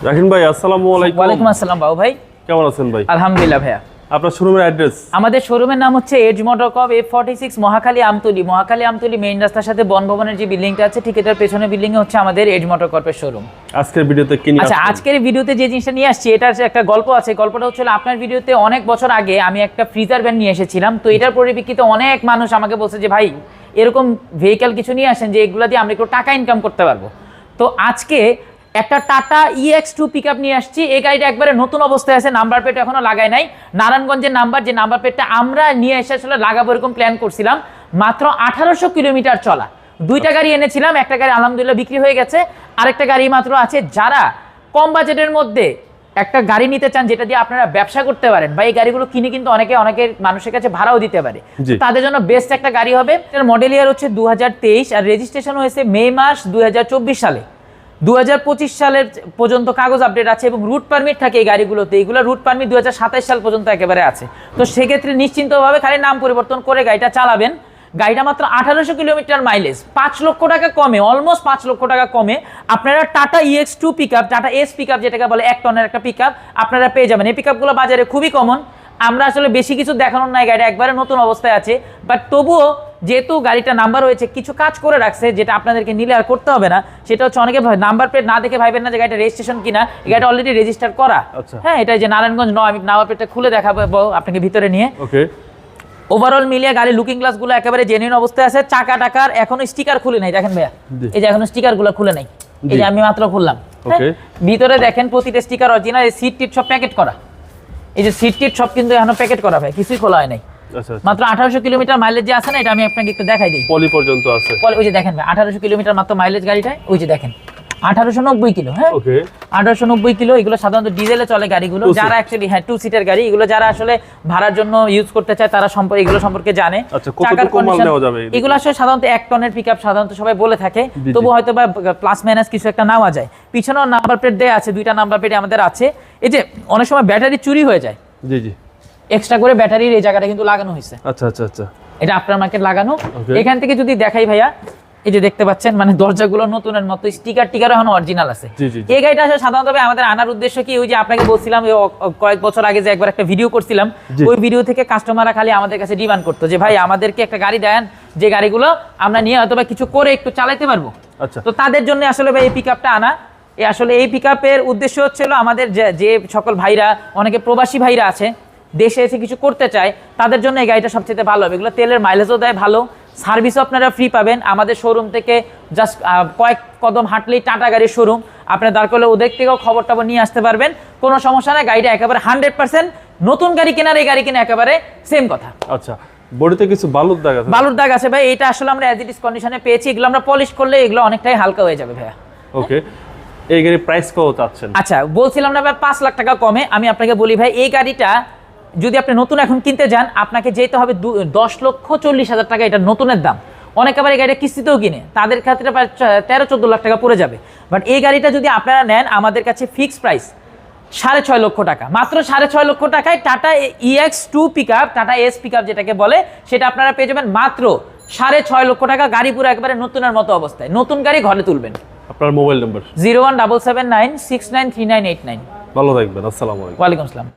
রাহিন ভাই আসসালামু আলাইকুম। ওয়ালাইকুম আসসালাম বাবু ভাই, কেমন আছেন ভাই? আলহামদুলিল্লাহ ভাইয়া। আপনার শোরুমের অ্যাড্রেস? আমাদের শোরুমের নাম হচ্ছে এজ মোটরকপ F46 মহাখালী আমতলী মেইন রাস্তার সাথে বনভবনের যে বিল্ডিংটা আছে ঠিক এটার পেছনে বিল্ডিং এ হচ্ছে আমাদের এজ মোটরকপের শোরুম। আজকের ভিডিওতে কি নিয়ে আচ্ছা, আজকের ভিডিওতে যে জিনিসটা নিয়ে আসছি এটার একটা গল্প আছে। গল্পটা হচ্ছে আপনার ভিডিওতে অনেক বছর আগে আমি একটা ফ্রিজার ভ্যান নিয়ে এসেছিলাম, তো এটার পরিপ্রেক্ষিতে অনেক মানুষ আমাকে বলছে যে ভাই এরকম ভেহিক্যাল কিছু নিয়ে আসেন যে এগুলা দিয়ে আমরা একটু টাকা ইনকাম করতে পারবো। তো আজকে একটা টাটা EX2 পিকআপ নিয়ে আসছি। এই গাড়িটা একবারে নতুন অবস্থায় আছে, নাম্বার প্লেট এখনো লাগাই নাই। নারায়ণগঞ্জের নাম্বার প্লেটটা আমরা নিয়ে এসে আসলে লাগাবো এরকম প্ল্যান করছিলাম। মাত্র 1800 কিলোমিটার চলা। দুইটা গাড়ি এনেছিলাম, একটা গাড়ি আলহামদুলিল্লাহ বিক্রি হয়ে গেছে, আরেকটা গাড়ি মাত্র আছে। যারা কম বাজেটের মধ্যে একটা গাড়ি নিতে চান যেটা দিয়ে আপনারা ব্যবসা করতে পারেন বা এই গাড়িগুলো কিনে কিন্তু অনেকের মানুষের কাছে ভাড়াও দিতে পারে, তাদের জন্য বেস্ট একটা গাড়ি হবে। এর মডেল ইয়ার হচ্ছে 2023 আর রেজিস্ট্রেশন হয়েছে মে মাস 2024 সালে। 2025 সালের পর্যন্ত কাগজ আপডেট আছে এবং রুট পারমিট থাকে এই গাড়িগুলোতে। এইগুলো রুট পারমিট 2027 সাল পর্যন্ত একেবারে আছে। তো সেক্ষেত্রে নিশ্চিন্তভাবে খালি নাম পরিবর্তন করে গাড়িটা চালাবেন। গাড়িটা মাত্র 1800 কিলোমিটার মাইলেজ, 5 লক্ষ টাকা কমে, অলমোস্ট 5 লক্ষ টাকা কমে আপনারা tata EX2 pickup, tata S pickup যেটাকে বলে 1 টনের একটা পিকআপ আপনারা পেয়ে যাবেন। এই পিকআপগুলো বাজারে খুবই কমন। আমরা আসলে বেশি কিছু দেখানোর নাই, গাড়িটা একবারে নতুন অবস্থায় আছে, বাট তবুও যেহেতু গাড়িটা নাম্বার হয়েছে কিছু কাজ করে রাখছে যেটা আপনাদেরকে নিলে আর করতে হবে না। সেটা হচ্ছে অনেকে নাম্বার প্লেট না দেখে ভাইবেন না যে গাড়িটা রেজিস্ট্রেশন কিনা, এই গাড়িটা অলরেডি রেজিস্টার করা। হ্যাঁ, এটা যে নারায়ণগঞ্জ নয়, আমি নাম্বার প্লেটটা খুলে দেখাবো আপনাকে ভিতরে নিয়ে। ওকে, ওভারঅল মিলিয়ে গাড়ির লুকিং গ্লাস গুলো একেবারে জেনুইন অবস্থায় আছে। চাকা টাকার এখনো স্টিকার খুলে নাই, দেখেন ভাইয়া, এই যে এখনো স্টিকার গুলো খুলে নাই, এই যে আমি মাত্র খুললাম। ভিতরে দেখেন প্রতিটা স্টিকার অরিজিনাল, এই সিট টিট সব প্যাকেট করা, এই যে সিট টিট সব কিন্তু এখনো প্যাকেট করা ভাই, কিছুই খোলা হয় নাই। মাত্র 1800 কিলোমিটার মাইলেজ যে আছে না, এটা আমি আপনাকে একটু দেখাই দিই। পলি পর্যন্ত আছে, ওই যে দেখেন ভাই 1800 কিলোমিটার মাত্র মাইলেজ গাড়িটায়, ওই যে দেখেন 1890 কিলো। হ্যাঁ, 1890 কিলো। এগুলো সাধারণত ডিজেলে চলে গাড়িগুলো, যারা অ্যাকচুয়ালি হ্যাঁ 2 সিটের গাড়ি, এগুলো যারা আসলে ভাড়ার জন্য ইউজ করতে চায় তারা এগুলো সম্পর্কে জানে। চাকার কন্ডিশন এগুলো আসলে সাধারণত 1 টনের পিকআপ সাধারণত সবাই বলে থাকে, তবু হয়তো বা প্লাস মাইনাস কিছু একটা নেওয়া যায়। পিছনেও নাম্বার প্লেট দেয়া আছে, দুইটা নাম্বার প্লেট আমাদের আছে। এই যে অনেক সময় ব্যাটারি চুরি হয়ে যায়, জি জি, এক্সট্রা করে ব্যাটারির এই জায়গাটা কিন্তু লাগানো হয়েছে। আচ্ছা আচ্ছা আচ্ছা, এটা আফটার মার্কেট লাগানো। এখান থেকে যদি দেখাই ভাইয়া, এই যে দেখতে পাচ্ছেন মানে দরজাগুলো নতুনের মতো, স্টিকার এখন অরিজিনাল আছে। এই গাড়িটা আসলে সাধারণত আমাদের আনার উদ্দেশ্য কি, ওই যে আপনাকে বলছিলাম কয়েক বছর আগে যে একবার একটা ভিডিও করছিলাম, ওই ভিডিও থেকে কাস্টমাররা খালি আমাদের কাছে ডিমান্ড করতো যে ভাই আমাদেরকে একটা গাড়ি দেন যে গাড়িগুলো আমরা নিয়ে হয়তো বা কিছু করে একটু চালাতে পারবো। তো তাদের জন্য আসলে ভাই এই পিকআপটা আনা। আসলে এই পিকআপের উদ্দেশ্য হচ্ছিল আমাদের যে সকল ভাইরা, অনেকে প্রবাসী ভাইরা আছে দেশে এসে কিছু করতে চায়, তাদের জন্য এই গাড়িটা সবচেয়ে ভালো হবে। এগুলো তেলের মাইলেজও দেয় ভালো, সার্ভিসও আপনারা ফ্রি পাবেন। আমাদের শোরুম থেকে জাস্ট কয়েক কদম হাঁটলেই টাটা গাড়ির শোরুম, আপনার দরকার হলে ওদের থেকেও খবর টবর নিয়ে আসতে পারবেন, কোনো সমস্যা নেই। গাড়িটা একেবারে 100% নতুন গাড়ি কেনার এই গাড়ি কিনা একেবারে সেম কথা। আচ্ছা, বডিতে কিছু বালুর দাগ আছে ভাই, এটা আসলে আমরা অ্যাজ ইট ইজ কন্ডিশনে পেয়েছি। এগুলো আমরা পলিশ করলে এগুলো অনেকটাই হালকা হয়ে যাবে ভাইয়া। ওকে, এই গাড়ির প্রাইস কত চাচ্ছেন? আচ্ছা, বলছিলাম না ভাই 5 লাখ টাকা কমে। আমি আপনাকে বলি ভাই, এই গাড়িটা যদি আপনি নতুন এখন কিনতে যান আপনাকে যেতে হবে 10,40,000 টাকা, এটা নতুনের দাম। অনেক আবার এই গাড়িটা কিস্তিতেও কিনে, তাদের ক্ষেত্রে প্রায় 13-14 লাখ টাকা পড়ে যাবে। বাট এই গাড়িটা যদি আপনারা নেন আমাদের কাছে ফিক্সড প্রাইস 6.5 লক্ষ টাকা, মাত্র 6.5 লক্ষ টাকায় tata EX2 pickup, tata S pickup যেটাকে বলে, সেটা আপনারা পেয়ে যাবেন মাত্র 6.5 লক্ষ টাকা। গাড়ি পুরো একবারে নতুনের মতো অবস্থায়, নতুন গাড়ি ঘরে তুলবেন। আপনার মোবাইল নাম্বার 01779693989। ভালো থাকবেন, আসসালামু আলাইকুম। ওয়ালাইকুম আসসালাম।